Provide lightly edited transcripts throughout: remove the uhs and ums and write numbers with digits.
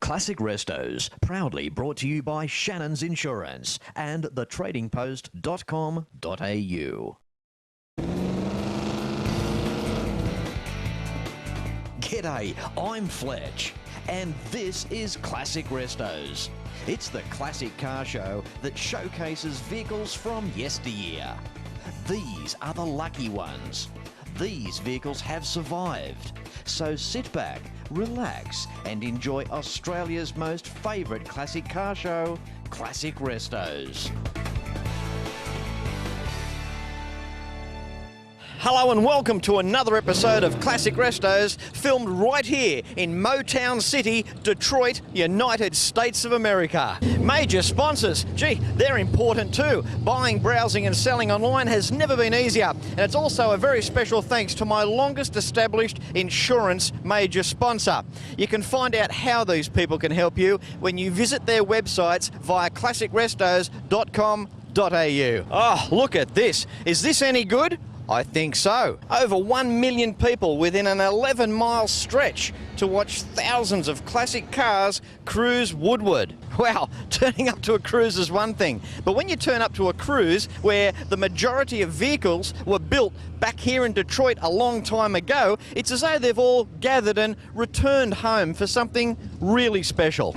Classic Restos, proudly brought to you by Shannons Insurance and thetradingpost.com.au. G'day, I'm Fletch, and this is Classic Restos. It's the classic car show that showcases vehicles from yesteryear. These are the lucky ones. These vehicles have survived. So sit back, relax, and enjoy Australia's most favourite classic car show, Classic Restos. Hello and welcome to another episode of Classic Restos, filmed right here in Motown City, Detroit, United States of America. Major sponsors, gee, they're important too. Buying, browsing and selling online has never been easier. And it's also a very special thanks to my longest established insurance major sponsor. You can find out how these people can help you when you visit their websites via classicrestos.com.au. Oh, look at this. Is this any good? I think so. Over 1 million people within an 11-mile stretch to watch thousands of classic cars cruise Woodward. Wow, turning up to a cruise is one thing, but when you turn up to a cruise where the majority of vehicles were built back here in Detroit a long time ago, it's as though they've all gathered and returned home for something really special.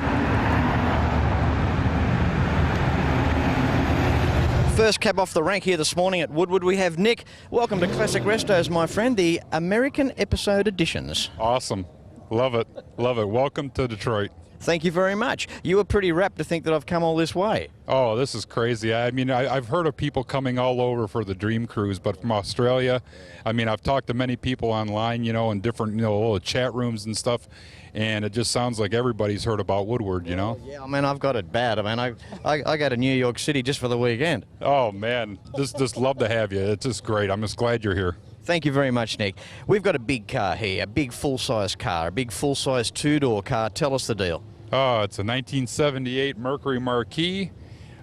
First cab off the rank here this morning at Woodward, we have Nick. Welcome to Classic Restos, my friend, the American episode editions. Awesome. Love it. Love it. Welcome to Detroit. Thank you very much. You were pretty rapt to think that I've come all this way. Oh, this is crazy. I mean, I've heard of people coming all over for the Dream Cruise, but from Australia, I mean, I've talked to many people online, you know, in different, you know, little chat rooms and stuff, and it just sounds like everybody's heard about Woodward, you know? Yeah, I mean, I've got it bad. I mean, I go to New York City just for the weekend. Oh, man. Just love to have you. It's just great. I'm just glad you're here. Thank you very much, Nick. We've got a big car here, a big full-size car, a big full-size two-door car. Tell us the deal. Oh, it's a 1978 Mercury Marquis,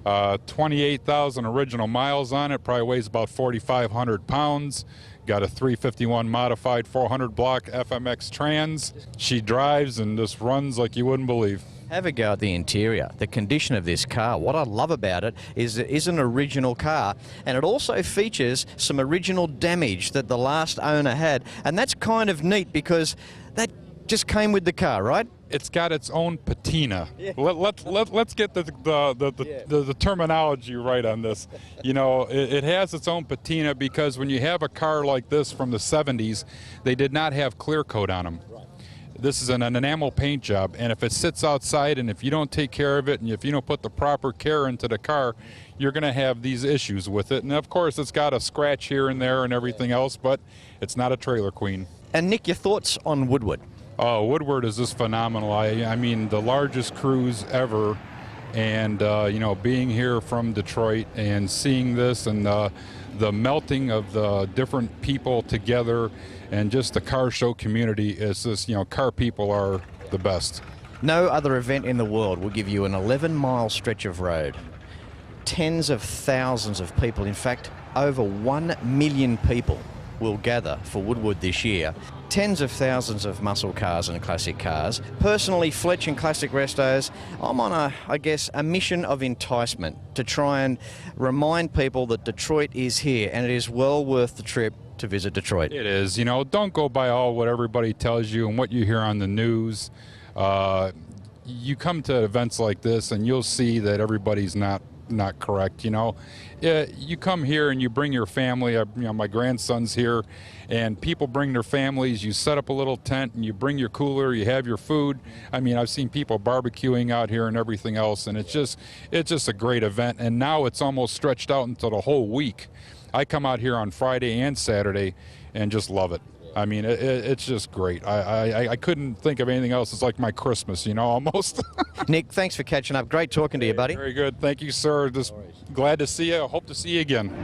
28,000 original miles on it, probably weighs about 4,500 pounds. Got a 351 modified 400 block FMX trans. She drives and just runs like you wouldn't believe. Have a go at the interior, the condition of this car. What I love about it is an original car, and it also features some original damage that the last owner had, and that's kind of neat because that just came with the car, right? It's got its own patina. Yeah. Let's get the terminology right on this. You know, it has its own patina because when you have a car like this from the 70s, they did not have clear coat on them. Right. This is an enamel paint job, and if it sits outside and if you don't take care of it and if you don't put the proper care into the car, you're going to have these issues with it. And of course, it's got a scratch here and there and everything else, but it's not a trailer queen. And Nick, your thoughts on Woodward? Oh, Woodward is just phenomenal. I mean, the largest cruise ever, and you know, being here from Detroit and seeing this and the melting of the different people together and just the car show community is just, you know, car people are the best. No other event in the world will give you an 11-mile stretch of road. Tens of thousands of people, in fact, over 1 million people will gather for Woodward this year. Tens of thousands of muscle cars and classic cars. Personally, Fletch and Classic Restos, I'm on a mission of enticement to try and remind people that Detroit is here and it is well worth the trip to visit Detroit. It is. You know, don't go by all what everybody tells you and what you hear on the news. You come to events like this and you'll see that everybody's not correct, you know. You come here and you bring your family. You know, my grandson's here, and people bring their families. You set up a little tent and you bring your cooler, you have your food. I mean, I've seen people barbecuing out here and everything else, and it's just a great event. And now it's almost stretched out into the whole week. I come out here on Friday and Saturday and just love it. I mean, it's just great. I couldn't think of anything else. It's like my Christmas, you know, almost. Nick, thanks for catching up. Great talking to you, buddy. Very good. Thank you, sir. Just glad to see you. Hope to see you again.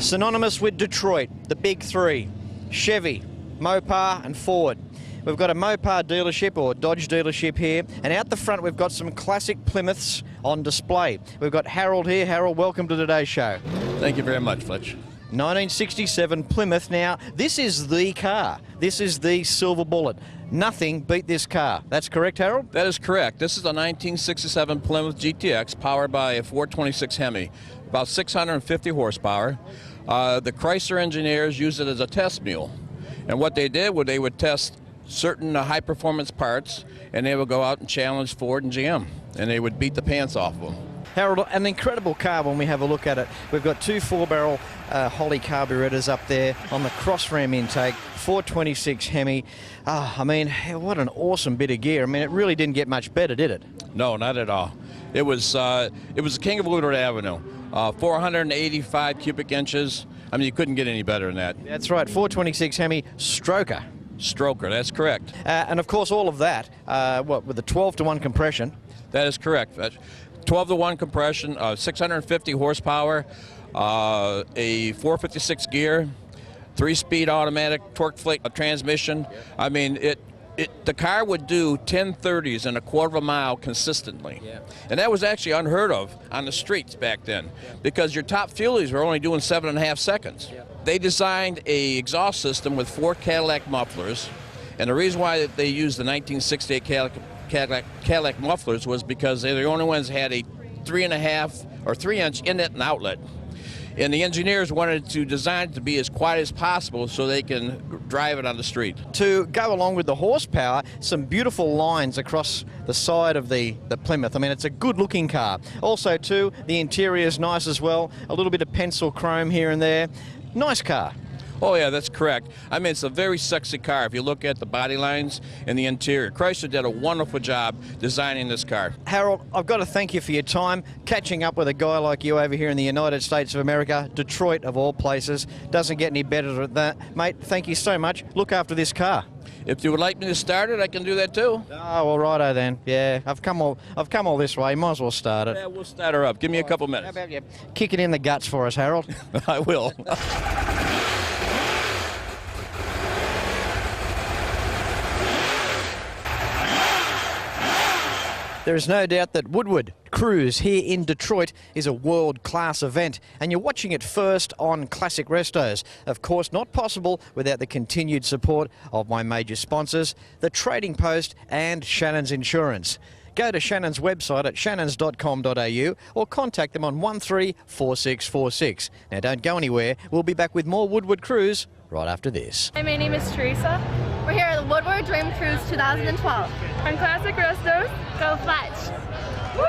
Synonymous with Detroit, the big three: Chevy, Mopar and Ford. We've got a Mopar dealership or Dodge dealership here, and out the front we've got some classic Plymouths on display. We've got Harold here. Harold, welcome to today's show. Thank you very much, Fletch. 1967 Plymouth. Now, this is the car. This is the silver bullet. Nothing beat this car. That's correct, Harold? That is correct. This is a 1967 Plymouth GTX powered by a 426 Hemi, about 650 horsepower. The Chrysler engineers used it as a test mule. And what they did was they would test certain high-performance parts, and they would go out and challenge Ford and GM, and they would beat the pants off of them. Harold, an incredible car when we have a look at it. We've got two 4-barrel Holly carburetors up there on the cross ram intake, 426 Hemi. I mean, what an awesome bit of gear. I mean, it really didn't get much better, did it? No, not at all. It was the king of Woodward Avenue, 485 cubic inches. I mean, you couldn't get any better than that. That's right, 426 Hemi Stroker. Stroker, that's correct. And of course, all of that, with the 12-to-1 compression. That is correct, Fletch. 12-to-1 compression, 650 horsepower, a 456 gear, 3-speed automatic torque flick transmission. I mean, the car would do 1030s in a quarter of a mile consistently. Yeah. And that was actually unheard of on the streets back then, because your top fuelies were only doing 7.5 seconds. Yeah. They designed a exhaust system with 4 Cadillac mufflers, and the reason why they used the 1968 Cadillac mufflers was because they're the only ones that had a 3.5 or 3-inch inlet and outlet. And the engineers wanted to design it to be as quiet as possible so they can drive it on the street. To go along with the horsepower, some beautiful lines across the side of the Plymouth. I mean, it's a good-looking car. Also, too, the interior is nice as well. A little bit of pencil chrome here and there. Nice car. Oh, yeah, that's correct. I mean, it's a very sexy car if you look at the body lines and the interior. Chrysler did a wonderful job designing this car. Harold, I've got to thank you for your time. Catching up with a guy like you over here in the United States of America, Detroit of all places, doesn't get any better than that. Mate, thank you so much. Look after this car. If you would like me to start it, I can do that too. Oh, well, righto then. Yeah, I've come all this way. Might as well start it. Yeah, we'll start her up. Give me a couple minutes. How about you kick it in the guts for us, Harold? I will. There is no doubt that Woodward Cruise here in Detroit is a world-class event, and you're watching it first on Classic Restos. Of course, not possible without the continued support of my major sponsors, the Trading Post and Shannons Insurance. Go to Shannons' website at shannons.com.au or contact them on 134646. Now, don't go anywhere. We'll be back with more Woodward Cruise right after this. Hi, my name is Teresa. We're here at the Woodward Dream Cruise 2012. On Classic Restos, go Fletch! Woo!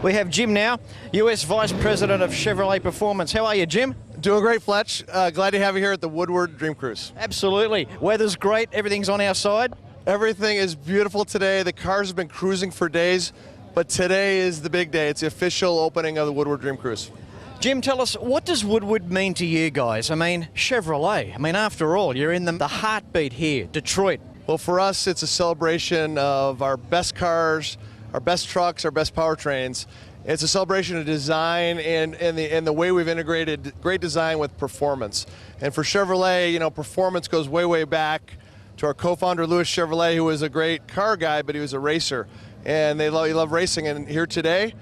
We have Jim now, US Vice President of Chevrolet Performance. How are you, Jim? Doing great, Fletch. Glad to have you here at the Woodward Dream Cruise. Absolutely. Weather's great. Everything's on our side. Everything is beautiful today. The cars have been cruising for days, but today is the big day. It's the official opening of the Woodward Dream Cruise. Jim, tell us, what does Woodward mean to you guys? I mean, Chevrolet. I mean, after all, you're in the heartbeat here, Detroit. Well, for us, it's a celebration of our best cars, our best trucks, our best powertrains. It's a celebration of design and the way we've integrated great design with performance. And for Chevrolet, you know, performance goes way, way back to our co-founder, Louis Chevrolet, who was a great car guy, but he was a racer. And he loved racing. And here today,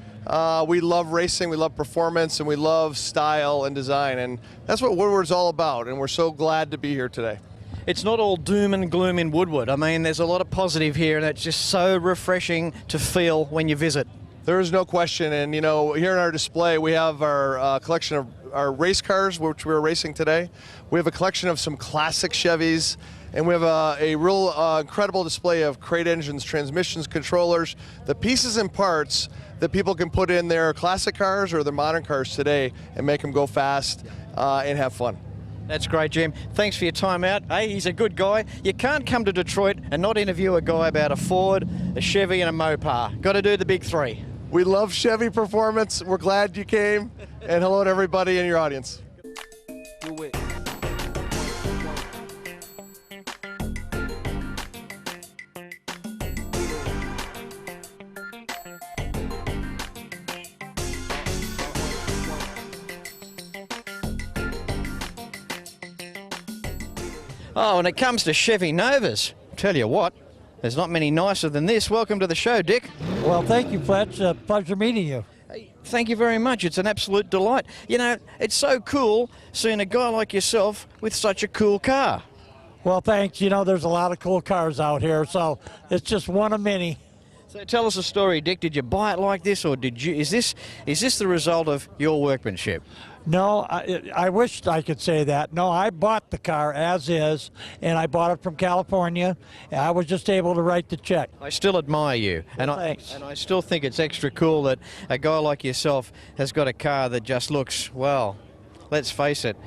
we love racing, we love performance, and we love style and design. And that's what Woodward's all about. And we're so glad to be here today. It's not all doom and gloom in Woodward. I mean, there's a lot of positive here, and it's just so refreshing to feel when you visit. There is no question. And, you know, here in our display, we have our collection of our race cars, which we're racing today. We have a collection of some classic Chevys. And we have a real incredible display of crate engines, transmissions, controllers, the pieces and parts that people can put in their classic cars or their modern cars today and make them go fast and have fun. That's great, Jim. Thanks for your time out. Hey, he's a good guy. You can't come to Detroit and not interview a guy about a Ford, a Chevy, and a Mopar. Got to do the big three. We love Chevy performance. We're glad you came. And hello to everybody in your audience. Oh, when it comes to Chevy Novas, tell you what, there's not many nicer than this. Welcome to the show, Dick. Well, thank you, Fletch. Pleasure meeting you. Hey, thank you very much. It's an absolute delight. You know, it's so cool seeing a guy like yourself with such a cool car. Well, thanks. You know, there's a lot of cool cars out here, so it's just one of many. So tell us a story, Dick. Did you buy it like this, or did you? Is this the result of your workmanship? No, I wished I could say that. No, I bought the car as is, and I bought it from California, and I was just able to write the check. I still admire you, and Thanks. I still think it's extra cool that a guy like yourself has got a car that just looks, well, let's face it,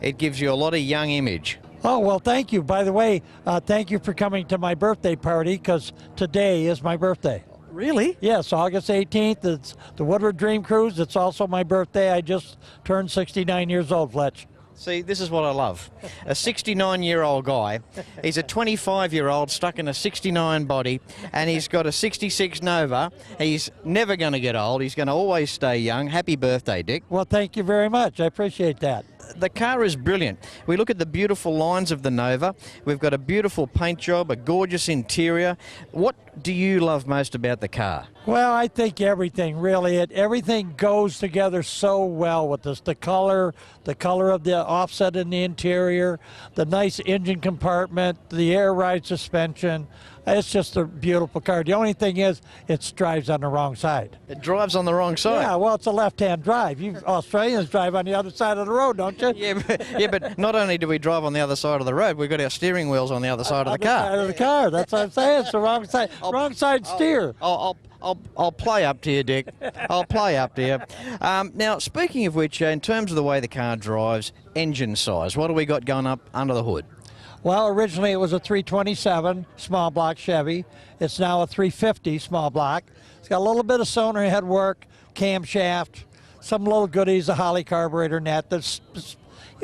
it gives you a lot of young image. Oh, well, thank you. By the way, thank you for coming to my birthday party, because today is my birthday. Really? Yes, August 18th. It's the Woodward Dream Cruise. It's also my birthday. I just turned 69 years old, Fletch. See, this is what I love. A 69-year-old guy, he's a 25-year-old stuck in a 69 body, and he's got a 66 Nova. He's never going to get old. He's going to always stay young. Happy birthday, Dick. Well, thank you very much. I appreciate that. The car is brilliant. We look at the beautiful lines of the Nova. We've got a beautiful paint job, a gorgeous interior. What do you love most about the car? Well, I think everything, really. Everything goes together so well with this. The color of the offset in the interior, the nice engine compartment, the air ride suspension. It's just a beautiful car. The only thing is, it drives on the wrong side. It drives on the wrong side. Yeah, well, it's a left-hand drive. You Australians drive on the other side of the road, don't you? Yeah, but not only do we drive on the other side of the road, we've got our steering wheels on the other side of the car. Side of the car. That's what I'm saying. It's the wrong side. Wrong side steer. I'll play up to you, Dick. I'll play up to you. Now, speaking of which, in terms of the way the car drives, engine size, what do we got going up under the hood? Well, originally it was a 327 small block Chevy. It's now a 350 small block. It's got a little bit of sonar head work, camshaft, some little goodies, a Holly carburetor net that's,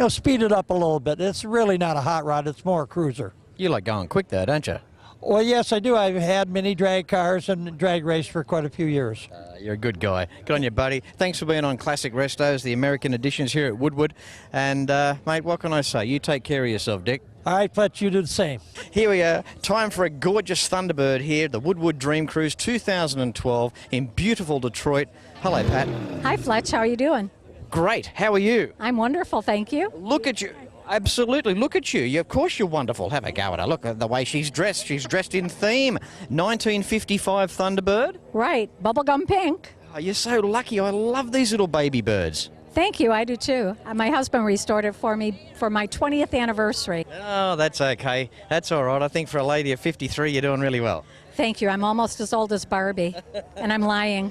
speeded up a little bit. It's really not a hot rod. It's more a cruiser. You like going quick, though, don't you? Well, yes, I do. I've had mini drag cars and drag raced for quite a few years. You're a good guy. Good on you, buddy. Thanks for being on Classic Restos, the American editions here at Woodward. And, mate, what can I say? You take care of yourself, Dick. All right, Fletch, you do the same. Here we are. Time for a gorgeous Thunderbird here, the Woodward Dream Cruise 2012 in beautiful Detroit. Hello, Pat. Hi, Fletch. How are you doing? Great. How are you? I'm wonderful, thank you. Look at you. Absolutely. Look at you. Of course you're wonderful. Have a go at her. Look at the way she's dressed. She's dressed in theme. 1955 Thunderbird. Right, bubblegum pink. Oh, you're so lucky. I love these little baby birds. Thank you, I do too. My husband restored it for me for my 20th anniversary. Oh, that's okay. That's all right. I think for a lady of 53, you're doing really well. Thank you. I'm almost as old as Barbie, and I'm lying.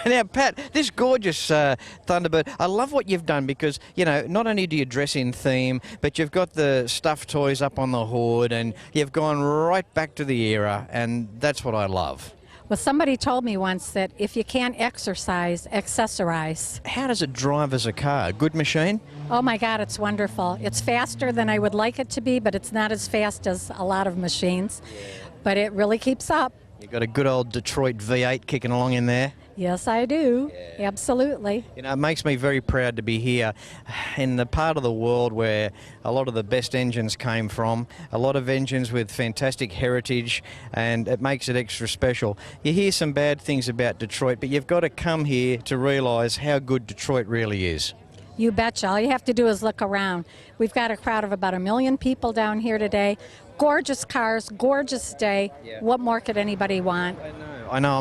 Now, Pat, this gorgeous Thunderbird, I love what you've done because, not only do you dress in theme, but you've got the stuffed toys up on the hood and you've gone right back to the era, and that's what I love. Well, somebody told me once that if you can't exercise, accessorize. How does it drive as a car? A good machine? Oh my God, it's wonderful. It's faster than I would like it to be, but it's not as fast as a lot of machines. But it really keeps up. You've got a good old Detroit V8 kicking along in there. Yes, I do. Yeah. Absolutely. It makes me very proud to be here in the part of the world where a lot of the best engines came from, a lot of engines with fantastic heritage, and it makes it extra special. You hear some bad things about Detroit, but you've got to come here to realise how good Detroit really is. You betcha. All you have to do is look around. We've got a crowd of about 1 million people down here today. Gorgeous cars, gorgeous day. Yeah. What more could anybody want? I know.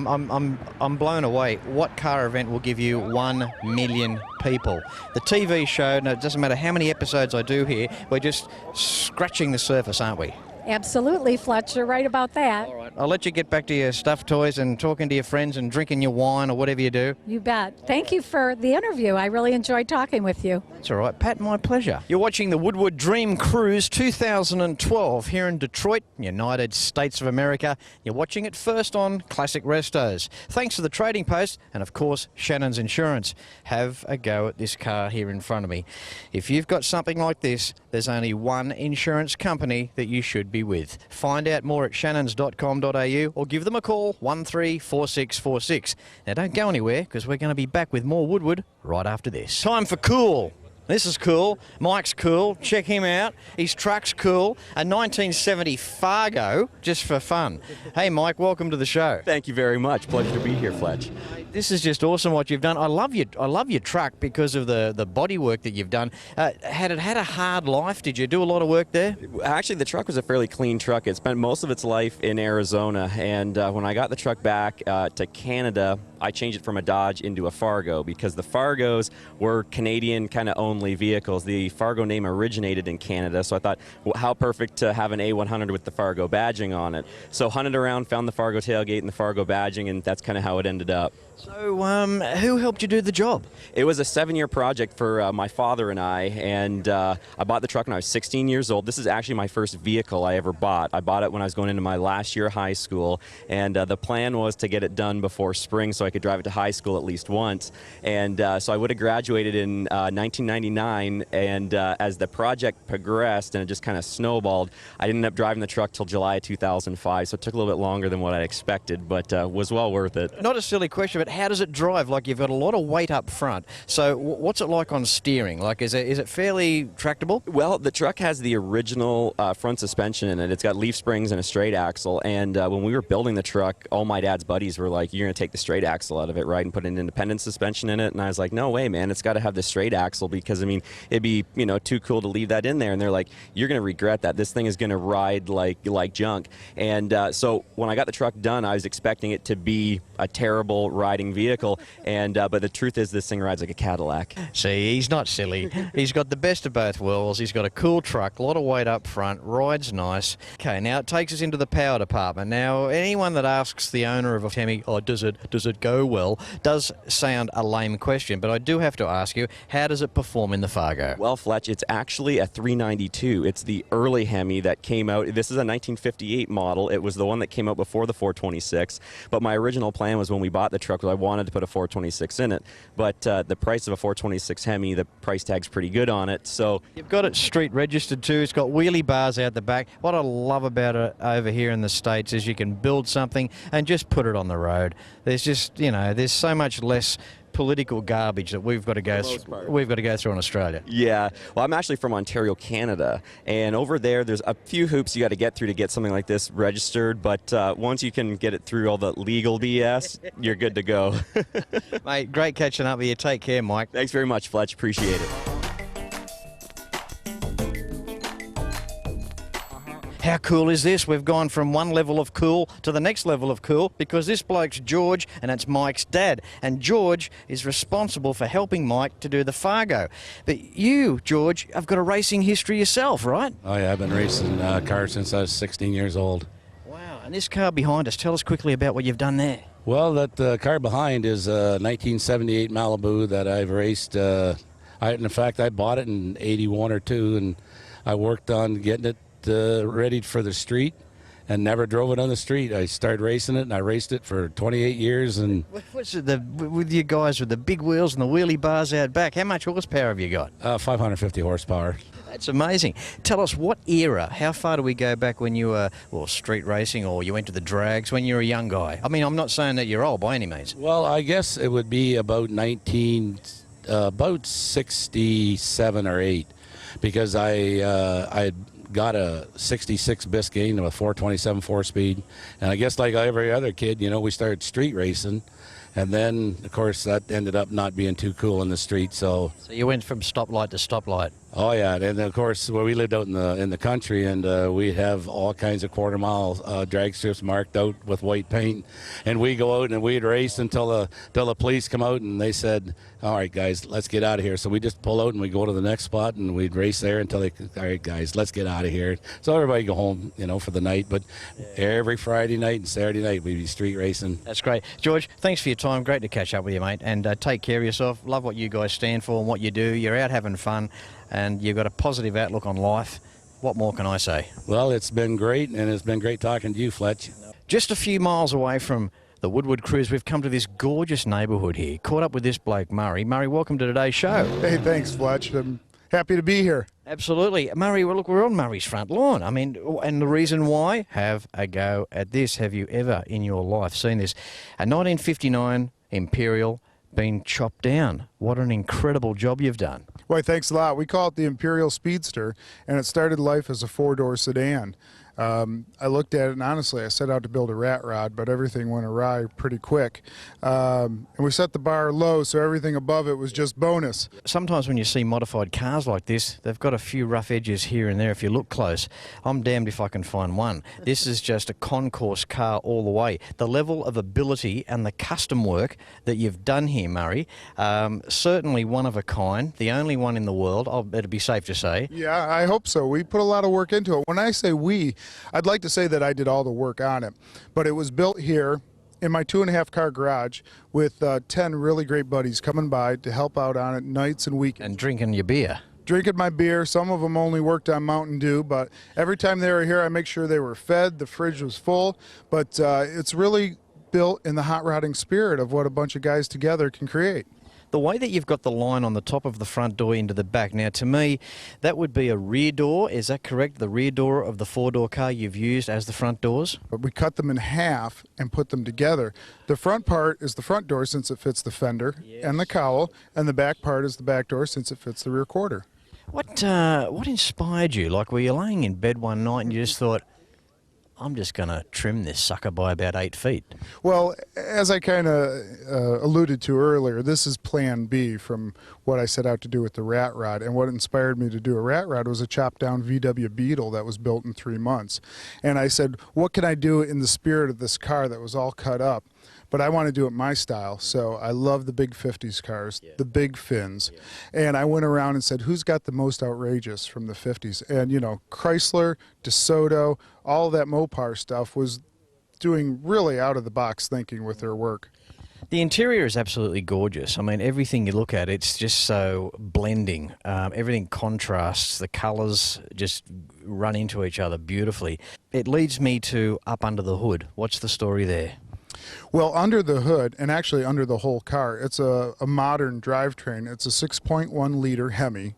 I'm blown away. What car event will give you 1 million people? The TV show, no, it doesn't matter how many episodes I do here, we're just scratching the surface, aren't we? Absolutely, Fletch. You're right about that. All right. I'll let you get back to your stuffed toys and talking to your friends and drinking your wine or whatever you do. You bet. Thank you for the interview. I really enjoyed talking with you. That's all right, Pat. My pleasure. You're watching the Woodward Dream Cruise 2012 here in Detroit, United States of America. You're watching it first on Classic Restos. Thanks to the Trading Post and, of course, Shannons Insurance. Have a go at this car here in front of me. If you've got something like this, there's only one insurance company that you should be with. Find out more at shannons.com.au or give them a call, 134646. Now don't go anywhere because we're going to be back with more Woodward right after this. Time for Cool. This is cool. Mike's cool. Check him out. His truck's cool. A 1970 Fargo, just for fun. Hey, Mike, welcome to the show. Thank you very much. Pleasure to be here, Fletch. This is just awesome what you've done. I love your truck because of the body work that you've done. Had it had a hard life? Did you do a lot of work there? Actually, the truck was a fairly clean truck. It spent most of its life in Arizona, and when I got the truck back to Canada, I changed it from a Dodge into a Fargo because the Fargos were Canadian kind of only vehicles. The Fargo name originated in Canada, so I thought, well, how perfect to have an A100 with the Fargo badging on it. So hunted around, found the Fargo tailgate and the Fargo badging, and that's kind of how it ended up. So who helped you do the job? It was a 7-year project for my father and I bought the truck when I was 16 years old. This is actually my first vehicle I ever bought. I bought it when I was going into my last year of high school, and the plan was to get it done before spring so I could drive it to high school at least once. And so I would have graduated in 1999, and as the project progressed and it just kind of snowballed, I didn't end up driving the truck till July of 2005, so it took a little bit longer than what I expected, but was well worth it. Not a silly question, but how does it drive? Like, you've got a lot of weight up front, so what's it like on steering? Like, is it fairly tractable? Well, the truck has the original front suspension in it. It's got leaf springs and a straight axle, and when we were building the truck, all my dad's buddies were like, you're going to take the straight axle out of it, right, and put an independent suspension in it, and I was like, no way, man, it's got to have the straight axle because, I mean, it'd be, you know, too cool to leave that in there, and they're like, you're going to regret that. This thing is going to ride like junk. And so when I got the truck done, I was expecting it to be a terrible riding vehicle, and but the truth is this thing rides like a Cadillac. See, he's not silly. He's got the best of both worlds. He's got a cool truck, a lot of weight up front, rides nice. Okay, now it takes us into the power department. Now, anyone that asks the owner of a Hemi, oh, does it go well, does sound a lame question, but I do have to ask you, how does it perform in the Fargo? Well, Fletch, it's actually a 392. It's the early Hemi that came out. This is a 1958 model. It was the one that came out before the 426, but my original plan was when we bought the truck, I wanted to put a 426 in it, but the price of a 426 Hemi, the price tag's pretty good on it, so... You've got it street registered too. It's got wheelie bars out the back. What I love about it over here in the States is you can build something and just put it on the road. There's just, you know, there's so much less political garbage that we've got to go through in Australia. Yeah, well, I'm actually from Ontario, Canada, and over there's a few hoops you got to get through to get something like this registered, but once you can get it through all the legal BS, you're good to go. Mate, great catching up with you. Take care, Mike. Thanks very much, Fletch. Appreciate it. How cool is this? We've gone from one level of cool to the next level of cool because this bloke's George and it's Mike's dad. And George is responsible for helping Mike to do the Fargo. But you, George, have got a racing history yourself, right? Oh yeah, I've been racing cars since I was 16 years old. Wow, and this car behind us, tell us quickly about what you've done there. Well, that car behind is a 1978 Malibu that I've raced. In fact, I bought it in 81 or 2, and I worked on getting it ready for the street and never drove it on the street. I started racing it, and I raced it for 28 years. And what's it, with you guys with the big wheels and the wheelie bars out back, how much horsepower have you got? 550 horsepower. That's amazing. Tell us, what era, how far do we go back when you were, well, street racing, or you went to the drags when you were a young guy? I mean, I'm not saying that you're old by any means. Well, I guess it would be about 67 or 8, because I got a 66 Biscayne with 427 4-speed, and I guess like every other kid, you know, we started street racing, and then of course that ended up not being too cool in the street. So you went from stoplight to stoplight. Oh yeah, and of course, well, we lived out in the country, and we'd have all kinds of quarter-mile drag strips marked out with white paint, and we go out and we'd race until the police come out and they said, "All right, guys, let's get out of here." So we just pull out and we go to the next spot and we'd race there until they, "All right, guys, let's get out of here." So everybody go home, you know, for the night. But every Friday night and Saturday night we'd be street racing. That's great, George. Thanks for your time. Great to catch up with you, mate. And take care of yourself. Love what you guys stand for and what you do. You're out having fun, and you've got a positive outlook on life. What more can I say? Well, it's been great, and it's been great talking to you, Fletch. Just a few miles away from the Woodward Cruise, we've come to this gorgeous neighbourhood here. Caught up with this bloke, Murray. Murray, welcome to today's show. Hey, thanks, Fletch. I'm happy to be here. Absolutely. Murray, well, look, we're on Murray's front lawn. I mean, and the reason why? Have a go at this. Have you ever in your life seen this? A 1959 Imperial been chopped down What an incredible job you've done. Why, thanks a lot. We call it the Imperial Speedster, and it started life as a 4-door sedan. I looked at it, and honestly, I set out to build a rat rod, but everything went awry pretty quick. And we set the bar low, so everything above it was just bonus. Sometimes when you see modified cars like this, they've got a few rough edges here and there if you look close. I'm damned if I can find one. This is just a concourse car all the way. The level of ability and the custom work that you've done here, Murray, certainly one of a kind, the only one in the world, it'd be safe to say. Yeah, I hope so. We put a lot of work into it. When I say we, I'd like to say that I did all the work on it, but it was built here in my 2.5 car garage with 10 really great buddies coming by to help out on it nights and weekends. And drinking your beer. Drinking my beer. Some of them only worked on Mountain Dew, but every time they were here, I make sure they were fed. The fridge was full, but it's really built in the hot rodding spirit of what a bunch of guys together can create. The way that you've got the line on the top of the front door into the back, now to me, that would be a rear door, is that correct? The rear door of the 4-door car you've used as the front doors? But we cut them in half and put them together. The front part is the front door since it fits the fender and the cowl, and the back part is the back door since it fits the rear quarter. What inspired you? Like, were you laying in bed one night and you just thought, I'm just going to trim this sucker by about 8 feet? Well, as I kind of alluded to earlier, this is plan B from what I set out to do with the rat rod. And what inspired me to do a rat rod was a chopped down VW Beetle that was built in 3 months. And I said, what can I do in the spirit of this car that was all cut up? But I want to do it my style. So I love the big 50s cars, the big fins. And I went around and said, who's got the most outrageous from the 50s? And, you know, Chrysler, DeSoto, all that Mopar stuff was doing really out-of-the-box thinking with their work. The interior is absolutely gorgeous. I mean, everything you look at, it's just so blending. Everything contrasts. The colours just run into each other beautifully. It leads me to up under the hood. What's the story there? Well, under the hood, and actually under the whole car, it's a modern drivetrain. It's a 6.1 liter Hemi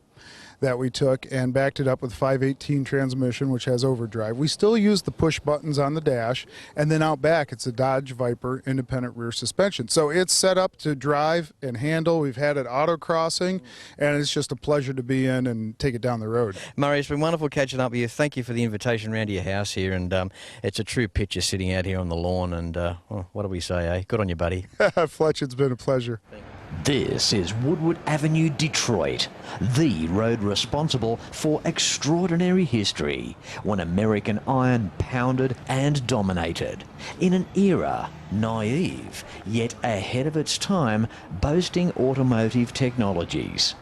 that we took and backed it up with 518 transmission, which has overdrive. We still use the push buttons on the dash, and then out back it's a Dodge Viper independent rear suspension. So it's set up to drive and handle. We've had it autocrossing, and it's just a pleasure to be in and take it down the road. Murray, it's been wonderful catching up with you. Thank you for the invitation round to your house here, and it's a true picture sitting out here on the lawn, and well, what do we say, eh? Good on you, buddy. Fletch, it's been a pleasure. This is Woodward Avenue, Detroit, the road responsible for extraordinary history, when American iron pounded and dominated, in an era naive, yet ahead of its time, boasting automotive technologies.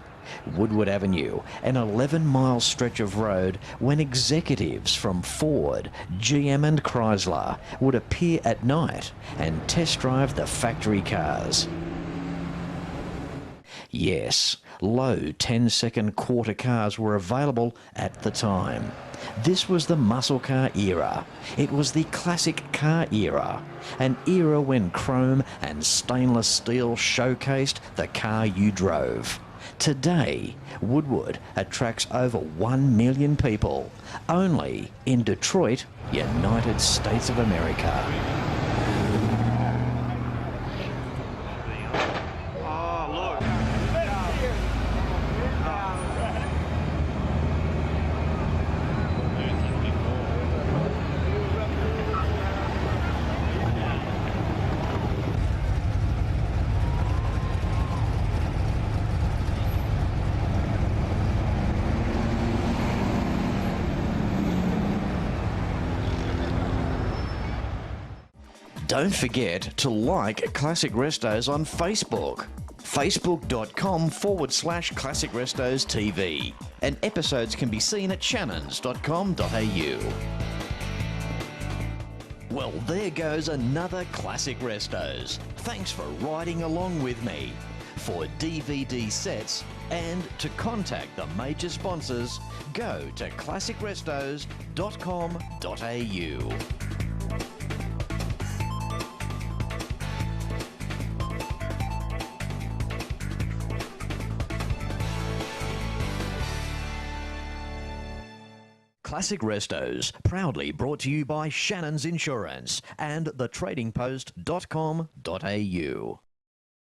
Woodward Avenue, an 11-mile stretch of road when executives from Ford, GM and Chrysler would appear at night and test drive the factory cars. Yes, low 10-second quarter cars were available at the time. This was the muscle car era. It was the classic car era. An era when chrome and stainless steel showcased the car you drove. Today, Woodward attracts over 1 million people, only in Detroit, United States of America. Don't forget to like Classic Restos on Facebook. Facebook.com/Classic Restos TV. And episodes can be seen at shannons.com.au. Well, there goes another Classic Restos. Thanks for riding along with me. For DVD sets and to contact the major sponsors, go to classicrestos.com.au. Classic Restos, proudly brought to you by Shannons Insurance and thetradingpost.com.au.